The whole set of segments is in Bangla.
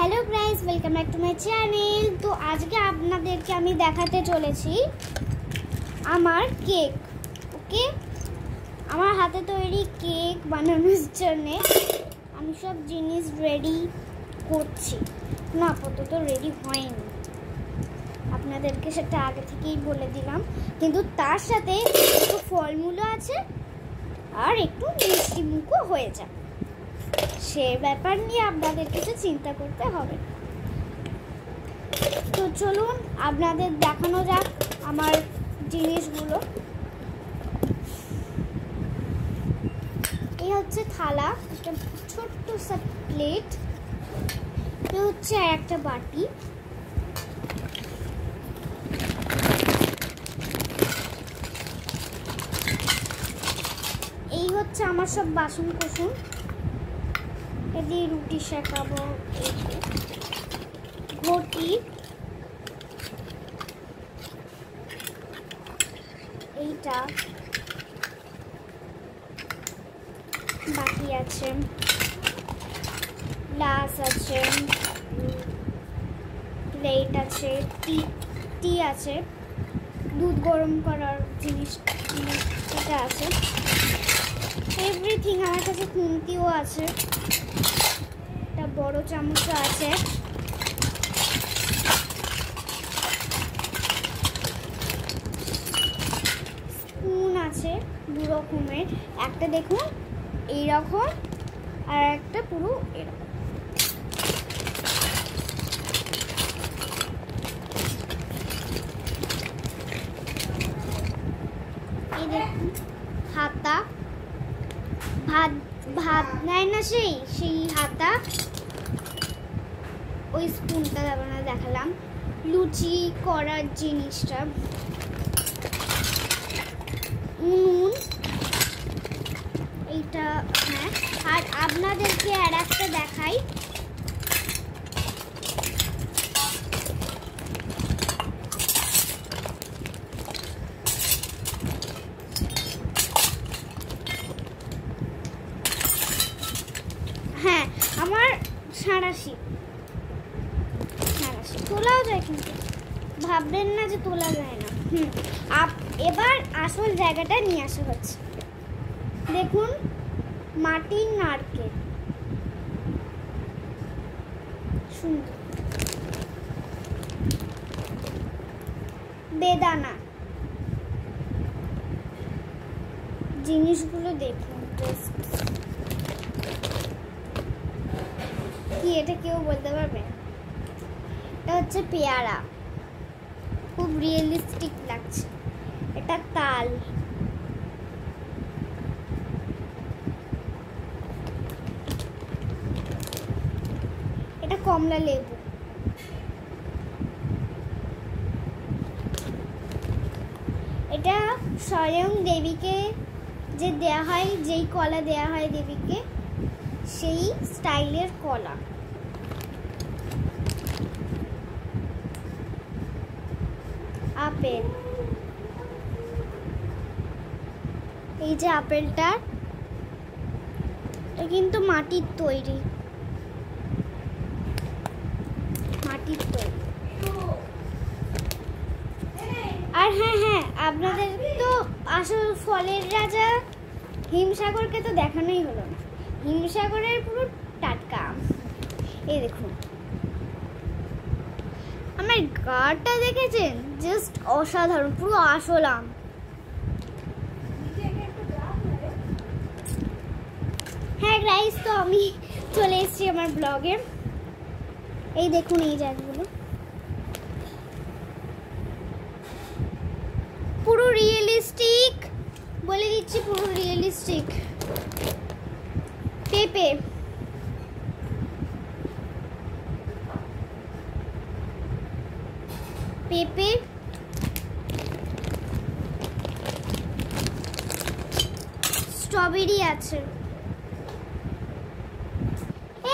Hello guys, welcome back to my channel. तो आज के আপনাদেরকে আমি দেখাতে চলেছি আমার কেক। ওকে, আমার হাতে তৈরি কেক বানানোর জন্য আমি সব জিনিস রেডি করছি। না, আপাতত রেডি হয়নি, আপনাদেরকে সেটা আগে থেকেই বলে দিলাম। কিন্তু তার সাথে একটু ফলমূলও আছে আর একটু মিষ্টি মুখও হয়ে যায়, সে ব্যাপার নিয়ে আপনাদের কিছু চিন্তা করতে হবে। তো চলুন আপনাদের দেখানো যাক আমার জিনিসগুলো। এই হচ্ছে থালা, একটা ছোট্ট সা প্লেট, এই হচ্ছে একটা বাটি, এই হচ্ছে আমার সব বাসন কোসন, এদি রুটি শেখাবো, ঘটি, এইটা বাকি আছে, গ্লাস আছে, প্লেট আছে, টি আছে, দুধ গরম করার জিনিস এটা আছে, এভরিথিং। আমার কাছে খুন্তিও আছে, একটা বড় চামচও আছে, স্পুন আছে দু রকমের, একটা দেখুন এইরকম আর একটা পুরো এরকম। এই দেখুন হাতা, ভাত নেয় না সেই হাতা, ওই স্পুনটা দেখালাম, লুচি করার জিনিসটা, নুন এইটা। হ্যাঁ, আর আপনাদেরকে আর একটা দেখাই, হ্যাঁ আমার সাঁড়াশি তোলাও যায়, কিন্তু ভাববেন না যে তোলা যায় না। এবার আসল জায়গাটা নিয়ে আসা হচ্ছে। দেখুন মাটির নারকেল, সুন্দর বেদানা, জিনিসগুলো দেখুন কি, এটা কেউ বলতে পারবে? এটা হচ্ছে পেয়ারা, খুব রিয়েলিস্টিক লাগছে। এটা তাল, এটা কমলা লেবু, এটা স্বয়ং দেবীকে যে দেয়া হয়, যেই কলা দেয়া হয় দেবীকে, সেই স্টাইলের কলা। আপেল, এই যে আপেলটা, এটা কিন্তু মাটির তৈরি, আর হ্যাঁ আপনাদের তো আসল ফলের রাজা হিমসাগরকে তো দেখানোই হলো না। হিমসাগরের পুরো টাটকা আম, এই দেখুন। আমার গাটা দেখেছেন, জাস্ট অসাধারণ, পুরো আসল আম। হ্যাঁ গাইস, তো আমি চলে এসেছি আমার ব্লগে। এই দেখুন এই জায়গাগুলো পুরো রিয়েলিস্টিক, বলে দিচ্ছি পুরো রিয়েলিস্টিক। পেঁপে, স্ট্রবেরি আছে।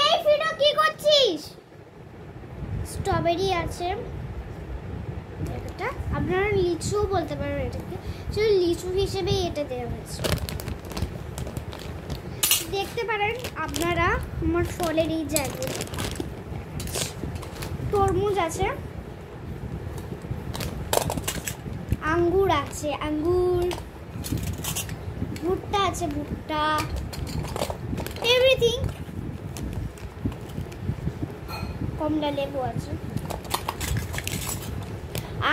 এই ফিরো, কি করছিস? স্ট্রবেরি আছে, এটা আপনারা লিচুও বলতে পারেন, এটাকে শুধু লিচু হিসেবেই এটা দেওয়া হয়েছে। দেখতে পারেন আপনারা আমার ফলের এই জায়গায় তরমুজ আছে, আঙ্গুর আছে, আঙ্গুর, ভুট্টা আছে, ভুট্টা, এভরিথিং। কমলা লেবু আছে।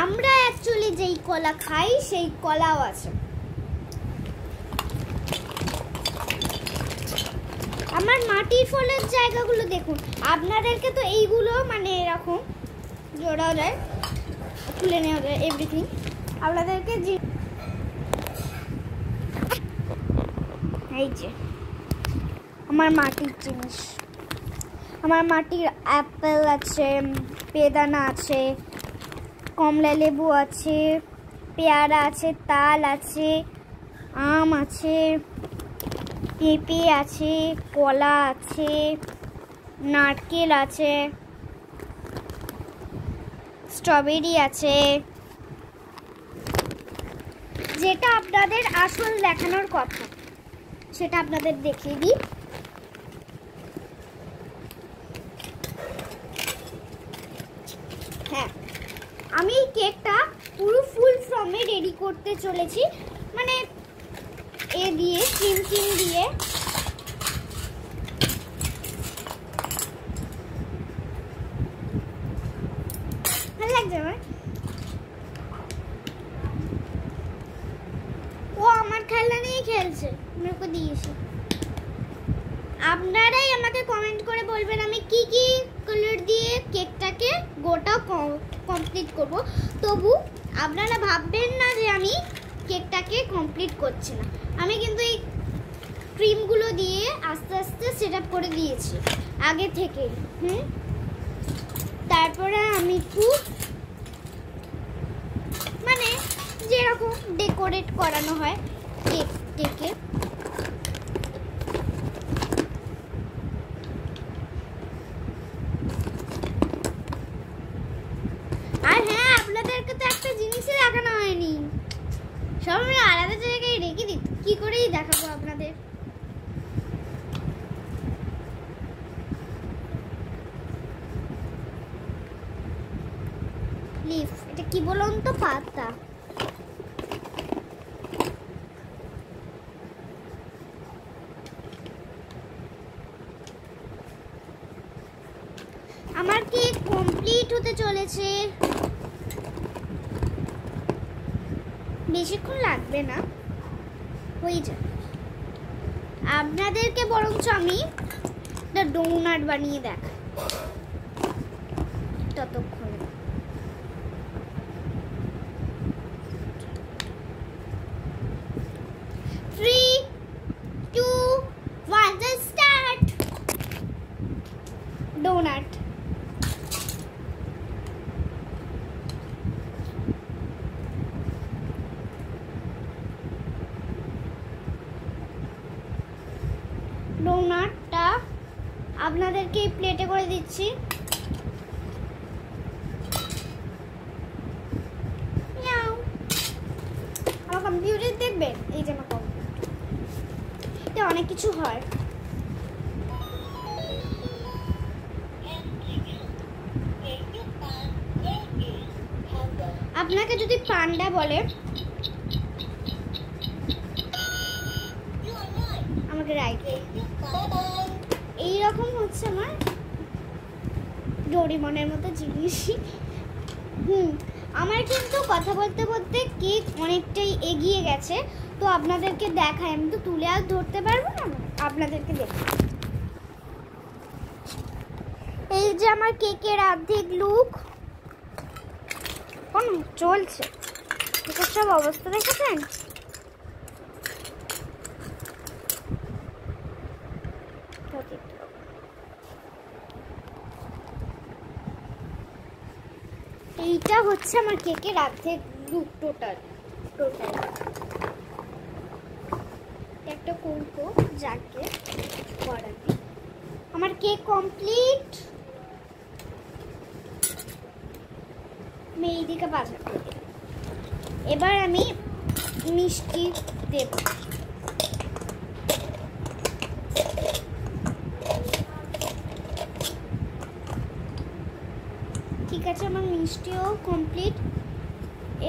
আমরা অ্যাকচুয়ালি যেই কলা খাই সেই কলাও আছে। আমার মাটির ফলের জায়গাগুলো দেখুন। আপনাদেরকে তো এইগুলো মানে এরকম জোড়াও যায়, তুলে নেওয়া যায়, এভরিথিং। আপনাদেরকে এই যে আমার মাটির জিনিস, আমার মাটির অ্যাপেল আছে, বেদানা আছে, কমলা লেবু আছে, পেয়ারা আছে, তাল আছে, আম আছে, পেঁপে আছে, কলা আছে, নারকেল আছে, স্ট্রবেরি আছে। যেটা আপনাদের আসল দেখানোর কথা সেটা আপনাদের দেখিয়ে দিই। হ্যাঁ, আমি এই কেকটা পুরো ফুল ফর্মে রেডি করতে চলেছি, মানে এ দিয়ে ক্রিম দিয়ে। ভালো লাগছে আমার। ও আমার খেলনা নিয়ে খেলছে, আমি ওকে দিয়েছি। আপনারাই আমাকে কমেন্ট করে বলবেন আমি কি কি কালার দিয়ে কেকটাকে গোটা কমপ্লিট করব। তবু আপনারা ভাববেন না যে আমি কেকটাকে কমপ্লিট করছি না। আমি কিন্তু এই ক্রিমগুলো দিয়ে আস্তে আস্তে সেট আপ করে দিয়েছি আগে থেকে। তারপরে আমি একটু মানে যেরকম ডেকোরেট করানো হয় কেকে, আর হ্যাঁ, আপনাদেরকে তো একটা জিনিসই দেখানো হয়নি, সব আমি আলাদা জায়গায় রেখে দিই, কি করেই দেখাবো আপনাদের। লিফ, এটা কি বলুন তো, পাতা। আমার কেক কমপ্লিট হতে চলেছে, বেশিক্ষণ লাগবে না, হয়ে যাবে। আপনাদেরকে বরঞ্চ আমি একটা ডোনাট বানিয়ে দেখাই ততক্ষণে। ডোনাট, ডোনাটটা আপনাদেরকে প্লেটে করে দিচ্ছি। আমার কম্পিউটার দেখবেন, এই যে আমার কম্পিউটার অনেক কিছু হয়। আপনাকে যদি পান্ডা বলে, আমাকে রাইট, এইরকম হচ্ছে আমার ডোরেমনের মতো জিনিস। আমার কিন্তু কথা বলতে বলতে কেক অনেকটাই এগিয়ে গেছে, তো আপনাদেরকে দেখাই। আমি তো তুলে আর ধরতে পারবো না, আপনাদেরকে দেখাই। এই যে আমার কেকের অর্ধেক লুক চলছে, কেকের সব অবস্থা দেখেছেন? এইটা হচ্ছে আমার কেকের অর্ধেক লুক, টোটাল একটা কৌটো যাকে করাবি। আমার কেক কমপ্লিট। আমি এইদিকে বাজার করে দিই। এবার আমি মিষ্টি দেব। ঠিক আছে, আমার মিষ্টিও কমপ্লিট।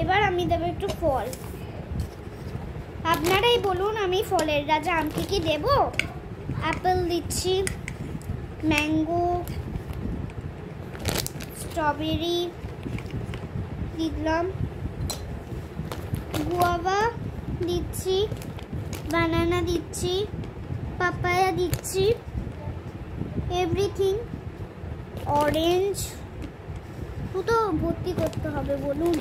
এবার আমি দেবো একটু ফল। আপনারাই বলুন আমি ফলের রাজা আম কি দেব। অ্যাপেল দিচ্ছি, ম্যাঙ্গো, স্ট্রবেরি দিলাম, গুয়াভা দিচ্ছি, বানানা দিচ্ছি, পাপায়া দিচ্ছি, এভরিথিং, অরেঞ্জ। তো ভর্তি করতে হবে বলুন।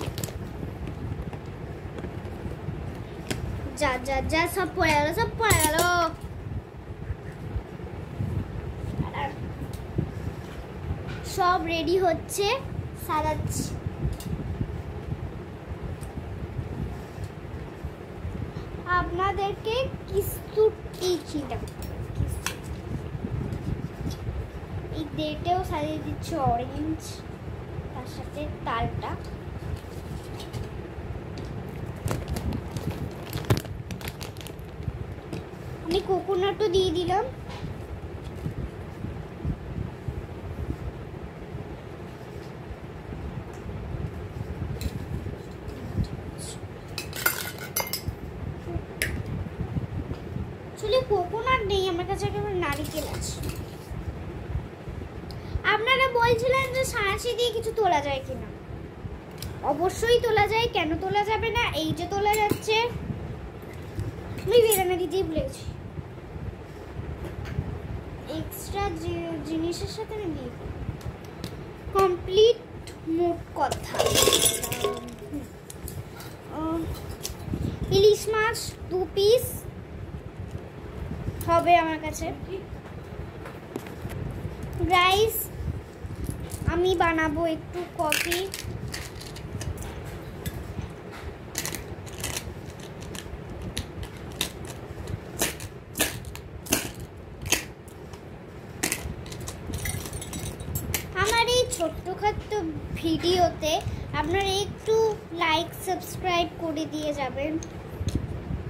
যা যা যা সব পড়ে গেল, সব পড়ে গেল। সব রেডি হচ্ছে, সাজাচ্ছি। আপনাদেরকে কিস্তুটি খিলাম, এই ডেটেও সাজিয়ে দিচ্ছি অরেঞ্জ, তার সাথে তালটা। আমি কোকোনাটও দিয়ে দিলাম। কোকোনাট নেই আমার কাছে, একেবারে নারকেল আছে। আপনারা বলছিলেন যে সাঁড়াশি দিয়ে কিছু তোলা যায় কিনা। অবশ্যই তোলা যায়, কেন তোলা যাবে না। এই যে তোলা যাচ্ছে। আমি বেদানা দিতেই ভুলেছি, এক্সট্রা জিনিসের সাথে আমি দিয়ে কমপ্লিট। মোট কথা ইলিশ মাছ 2 পিস হবে আমার কাছে। রাইস আমি বানাবো একটু, কফি, আমার এই ছোট্টখাট্টো ভিডিওতে আপনারা একটু লাইক সাবস্ক্রাইব করে দিয়ে যাবেন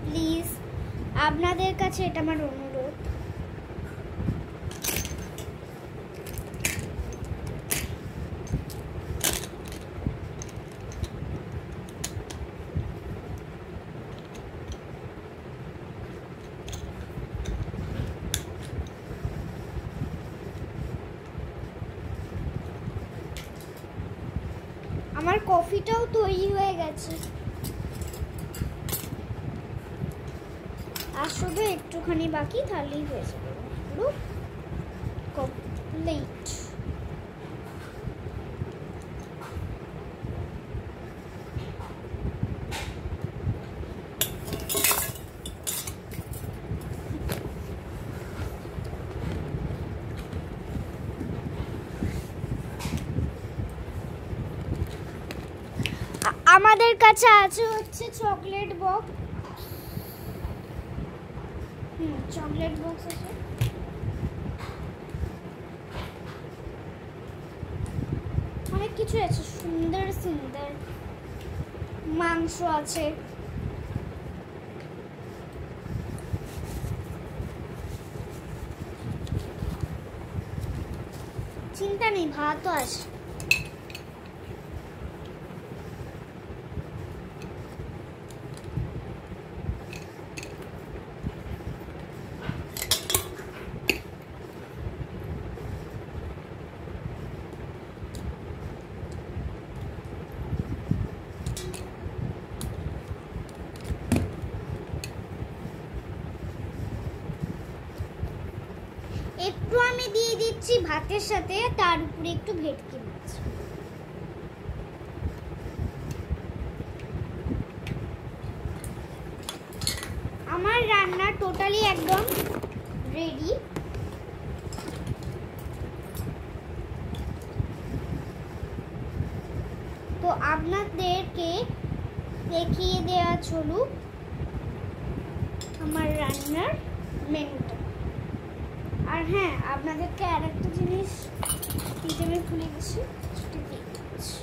প্লিজ। আপনাদের কাছে এটা আমার অনুরোধ। আমার কফিটাও তৈরি হয়ে গেছে, আর শুধু একটুখানি বাকি, তাহলেই হয়ে যাবে পুরো কমপ্লিট। আমাদের কাছে আছে হচ্ছে চকলেট বক্স। চকলেট বক্স আছে, অনেক কিছু আছে, সুন্দর সুন্দর মাংস আছে। চিন্তা নেই, ভাতও আছে। একটু আমি দিয়ে দিচ্ছি ভাতের সাথে, তার উপরে একটু ভেটকি মাছ। আমার রান্না টোটালি একদম রেডি। তো আপনাদেরকে দেখিয়ে দেওয়া চলুক আমার রান্নার মেনুটা। আর হ্যাঁ, আপনাদেরকে আর একটা জিনিস দিতে আমি ভুলে গেছি, সেটা দিয়ে দিচ্ছি।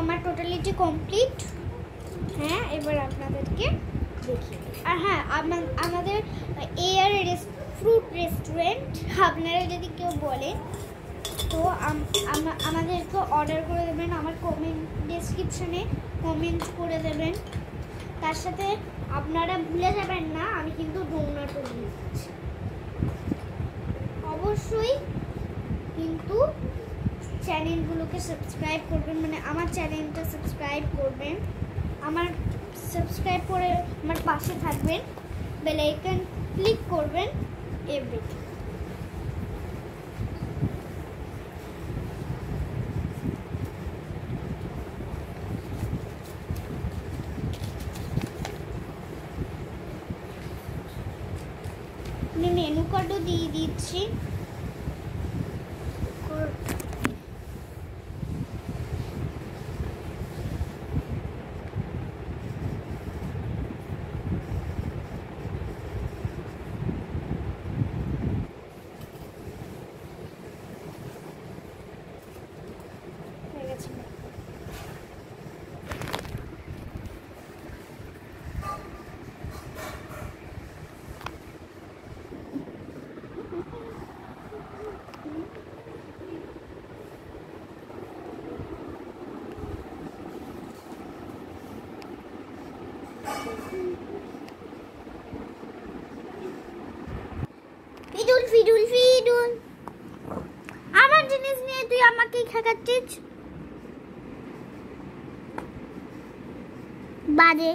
আমার টোটালিটি কমপ্লিট। হ্যাঁ, এবার আপনাদেরকে দেখি। আর হ্যাঁ, আমাদের এয়ার ফ্রুট রেস্টুরেন্ট আপনারা যদি কেউ বলেন তো আমাদেরকে অর্ডার করে দেবেন, আমার কমেন্ট ডেসক্রিপশনে কমেন্ট করে দেবেন। তার সাথে আপনারা ভুলে যাবেন না আমি কিন্তু ডোনাটও দিচ্ছি। অবশ্যই কিন্তু চ্যানেলগুলোকে সাবস্ক্রাইব করবেন, মানে আমার চ্যানেলটা সাবস্ক্রাইব করবেন, সাবস্ক্রাইব করে আমার পাশে থাকবেন, বেল আইকন ক্লিক করবেন, এভরিথিং। আমি মেনু কার্ডও দিয়ে দিচ্ছি। ফিডুল আমার জিনিস নিয়ে তুই আমাকে খাওয়াচ্ছিস, বাজে।